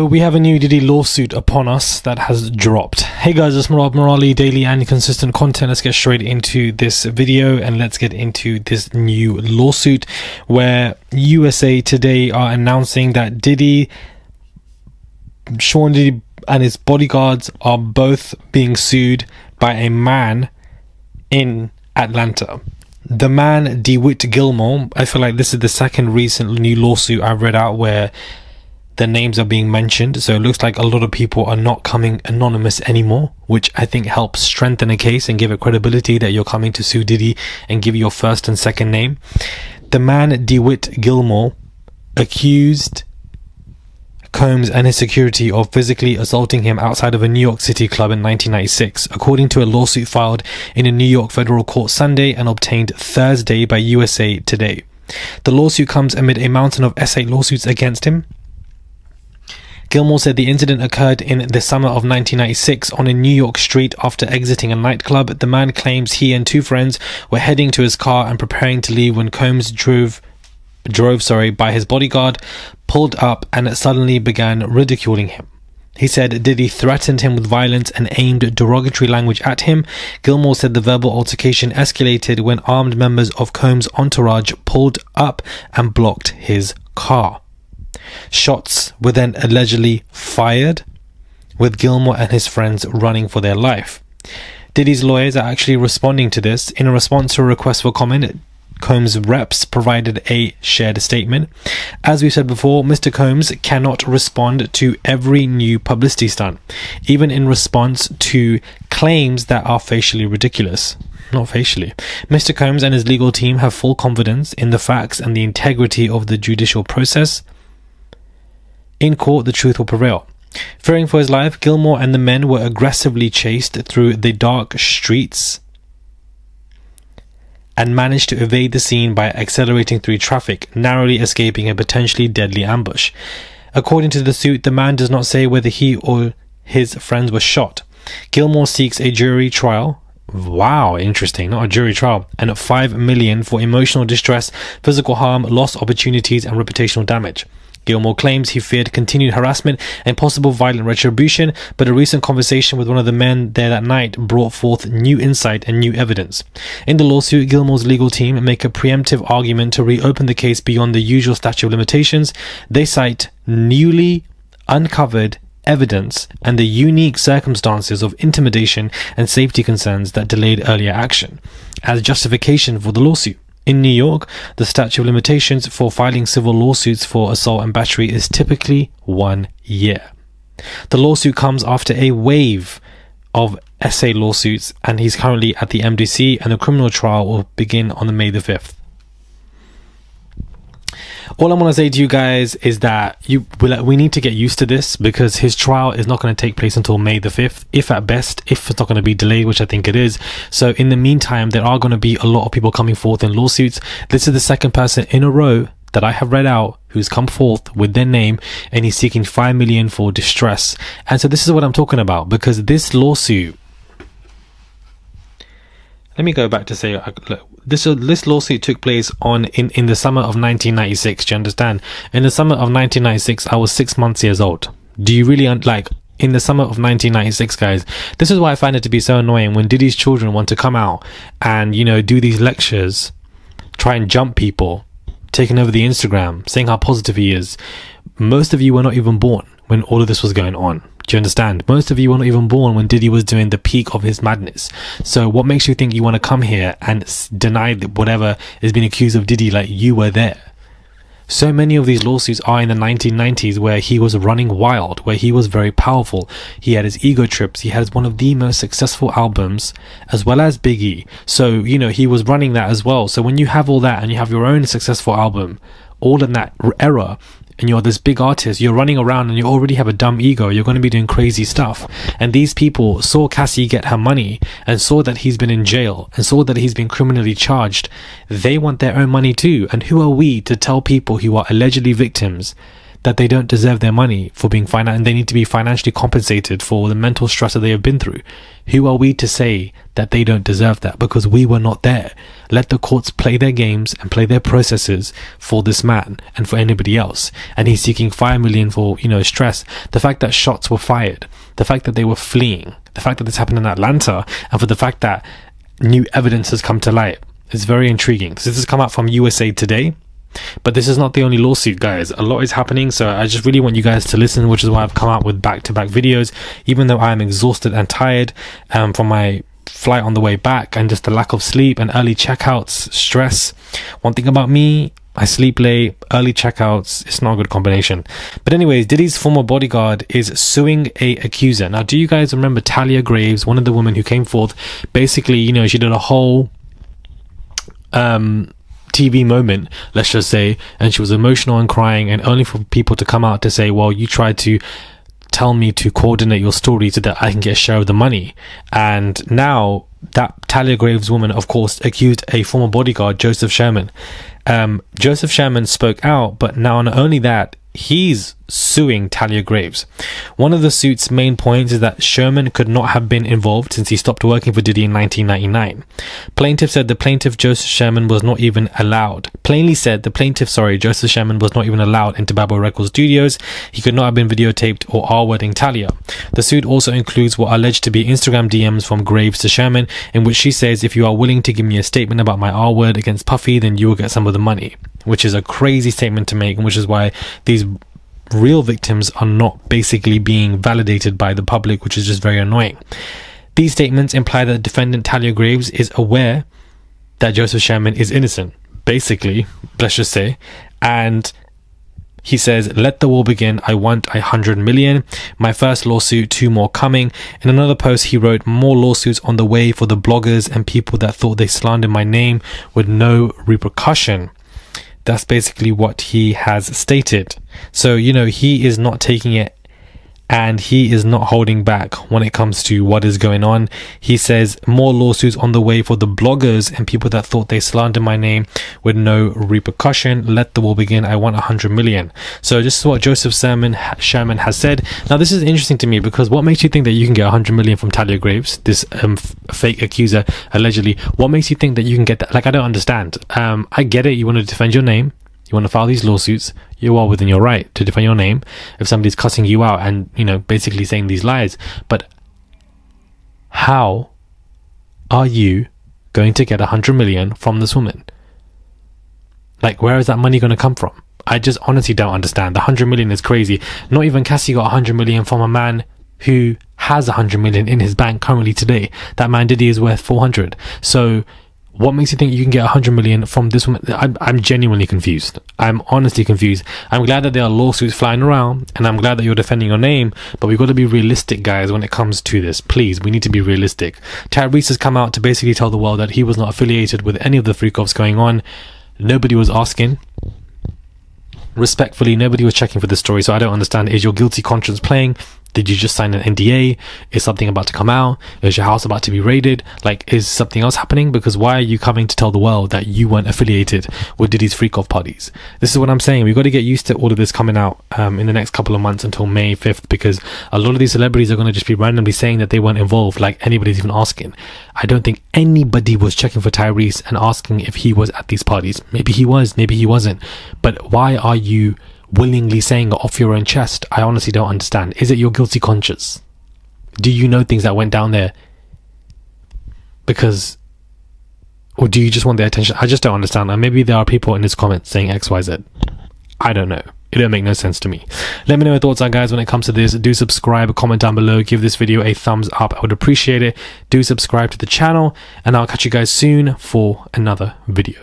We have a new Diddy lawsuit upon us that has dropped. Hey guys, it's Murad Murali, daily and consistent content. Let's get straight into this video and let's get into this new lawsuit where USA Today are announcing that Sean Diddy and his bodyguards are both being sued by a man in Atlanta. The man, DeWitt Gilmore, I feel like this is the second recent new lawsuit I've read out where the names are being mentioned, so it looks like a lot of people are not coming anonymous anymore, which I think helps strengthen a case and give it credibility that you're coming to sue Diddy and give your first and second name. The man DeWitt Gilmore accused Combs and his security of physically assaulting him outside of a New York City club in 1996, according to a lawsuit filed in a New York federal court Sunday and obtained Thursday by USA Today. The lawsuit comes amid a mountain of essay lawsuits against him. Gilmore said the incident occurred in the summer of 1996 on a New York street after exiting a nightclub. The man claims he and two friends were heading to his car and preparing to leave when Combs drove by his bodyguard, pulled up and suddenly began ridiculing him. He said Diddy threatened him with violence and aimed derogatory language at him. Gilmore said the verbal altercation escalated when armed members of Combs' entourage pulled up and blocked his car. Shots were then allegedly fired, with Gilmore and his friends running for their life. Diddy's lawyers are actually responding to this. In a response to a request for comment, Combs' reps provided a shared statement. As we said before, Mr. Combs cannot respond to every new publicity stunt, even in response to claims that are facially ridiculous. Not facially. Mr. Combs and his legal team have full confidence in the facts and the integrity of the judicial process. In court, the truth will prevail. Fearing for his life, Gilmore and the men were aggressively chased through the dark streets and managed to evade the scene by accelerating through traffic, narrowly escaping a potentially deadly ambush. According to the suit, the man does not say whether he or his friends were shot. Gilmore seeks a jury trial. Wow, interesting. Not a jury trial. And $5 million for emotional distress, physical harm, lost opportunities, and reputational damage. Gilmore claims he feared continued harassment and possible violent retribution, but a recent conversation with one of the men there that night brought forth new insight and new evidence. In the lawsuit, Gilmore's legal team make a preemptive argument to reopen the case beyond the usual statute of limitations. They cite newly uncovered evidence and the unique circumstances of intimidation and safety concerns that delayed earlier action as justification for the lawsuit. In New York, the statute of limitations for filing civil lawsuits for assault and battery is typically 1 year. The lawsuit comes after a wave of essay lawsuits, and he's currently at the MDC, and the criminal trial will begin on May the 5th. All I'm going to say to you guys is that we need to get used to this, because his trial is not going to take place until May the 5th, if at best, if it's not going to be delayed, which I think it is. So in the meantime, there are going to be a lot of people coming forth in lawsuits. This is the second person in a row that I have read out who's come forth with their name, and he's seeking $5 million for distress. And so this is what I'm talking about, because this lawsuit, let me go back to say, look, this lawsuit took place in the summer of 1996. Do you understand? In the summer of 1996, I was 6 months years old. Do you really in the summer of 1996, guys? This is why I find it to be so annoying when Diddy's children want to come out and do these lectures, try and jump people, taking over the Instagram, saying how positive he is. Most of you were not even born when all of this was going on. Do you understand? Most of you were not even born when Diddy was doing the peak of his madness. So what makes you think you want to come here and deny whatever is being accused of Diddy like you were there? So many of these lawsuits are in the 1990s, where he was running wild, where he was very powerful. He had his ego trips. He has one of the most successful albums, as well as Big E. So, he was running that as well. So when you have all that and you have your own successful album, all in that era, and you're this big artist, you're running around and you already have a dumb ego, you're going to be doing crazy stuff. And these people saw Cassie get her money and saw that he's been in jail and saw that he's been criminally charged. They want their own money too. And who are we to tell people who are allegedly victims that they don't deserve their money for being financed, and they need to be financially compensated for the mental stress that they have been through. Who are we to say that they don't deserve that? Because we were not there. Let the courts play their games and play their processes for this man and for anybody else. And he's seeking 5 million for, stress. The fact that shots were fired, the fact that they were fleeing, the fact that this happened in Atlanta, and for the fact that new evidence has come to light is very intriguing. So this has come out from USA Today. But this is not the only lawsuit, guys. A lot is happening, so I just really want you guys to listen, which is why I've come out with back-to-back videos, even though I am exhausted and tired from my flight on the way back, and just the lack of sleep and early checkouts, stress. One thing about me, I sleep late, early checkouts, it's not a good combination. But anyways, Diddy's former bodyguard is suing a accuser. Now, do you guys remember Talia Graves, one of the women who came forth? Basically, she did a whole TV moment, let's just say, and she was emotional and crying, and only for people to come out to say, well, you tried to tell me to coordinate your story so that I can get a share of the money. And now that Talia Graves woman, of course, accused a former bodyguard, Joseph Sherman. Joseph Sherman spoke out, but now not only that, he's suing Talia Graves. One of the suit's main points is that Sherman could not have been involved since he stopped working for Diddy in 1999. Plaintiff said the plaintiff Joseph Sherman was not even allowed. Joseph Sherman was not even allowed into Babel Records studios. He could not have been videotaped or R-wording Talia. The suit also includes what are alleged to be Instagram DMs from Graves to Sherman, in which she says, if you are willing to give me a statement about my R-word against Puffy, then you will get some of the money. Which is a crazy statement to make, and which is why these real victims are not basically being validated by the public, which is just very annoying. These statements imply that the defendant Talia Graves is aware that Joseph Sherman is innocent, basically, let's just say. And he says, let the war begin. I want 100 million. My first lawsuit, 2 more coming. In another post, he wrote, more lawsuits on the way for the bloggers and people that thought they slandered my name with no repercussion. That's basically what he has stated. So, he is not taking it, and he is not holding back when it comes to what is going on. He says, more lawsuits on the way for the bloggers and people that thought they slandered my name with no repercussion. Let the war begin. I want 100 million. So this is what Joseph Sherman has said. Now, this is interesting to me, because what makes you think that you can get 100 million from Talia Graves, this fake accuser, allegedly? What makes you think that you can get that? Like, I don't understand. I get it. You want to defend your name. You want to file these lawsuits. You are within your right to defend your name if somebody's cussing you out and, basically saying these lies. But how are you going to get 100 million from this woman? Like, where is that money going to come from? I just honestly don't understand. The 100 million is crazy. Not even Cassie got 100 million from a man who has 100 million in his bank currently today. That man Diddy is worth 400. So what makes you think you can get 100 million from this woman? I'm genuinely confused. I'm honestly confused. I'm glad that there are lawsuits flying around, and I'm glad that you're defending your name, but we've got to be realistic, guys, when it comes to this. Please, we need to be realistic. Tyrese has come out to basically tell the world that he was not affiliated with any of the freak-offs going on. Nobody was asking. Respectfully, nobody was checking for this story, so I don't understand. Is your guilty conscience playing? Did you just sign an NDA? Is something about to come out? Is your house about to be raided? Like, is something else happening? Because why are you coming to tell the world that you weren't affiliated with Diddy's freak-off parties? This is what I'm saying. We've got to get used to all of this coming out in the next couple of months until May 5th, because a lot of these celebrities are going to just be randomly saying that they weren't involved, like anybody's even asking. I don't think anybody was checking for Tyrese and asking if he was at these parties. Maybe he was, maybe he wasn't. But why are you willingly saying it off your own chest? I honestly don't understand. Is it your guilty conscience? Do you know things that went down there? Because, or do you just want their attention? I just don't understand. And maybe there are people in this comment saying XYZ. I don't know. It don't make no sense to me. Let me know your thoughts are, guys, when it comes to this. Do subscribe, comment down below, give this video a thumbs up. I would appreciate it. Do subscribe to the channel, and I'll catch you guys soon for another video.